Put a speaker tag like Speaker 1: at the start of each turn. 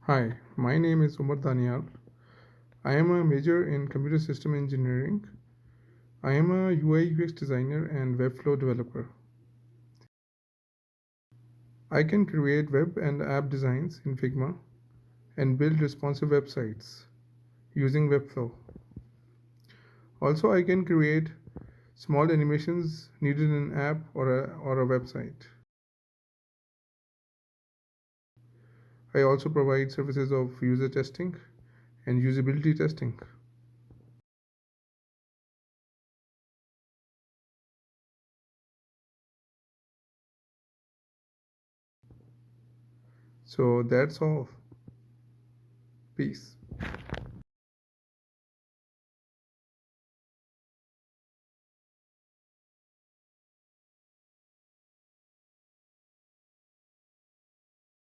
Speaker 1: Hi, my name is Umer Daniyal. I am a major in computer system engineering. I am a UI UX designer and Webflow developer. I can create web and app designs in Figma and build responsive websites using Webflow. Also, I can create small animations needed in an app or a website. I also provide services of user testing and usability testing. So that's all. Peace.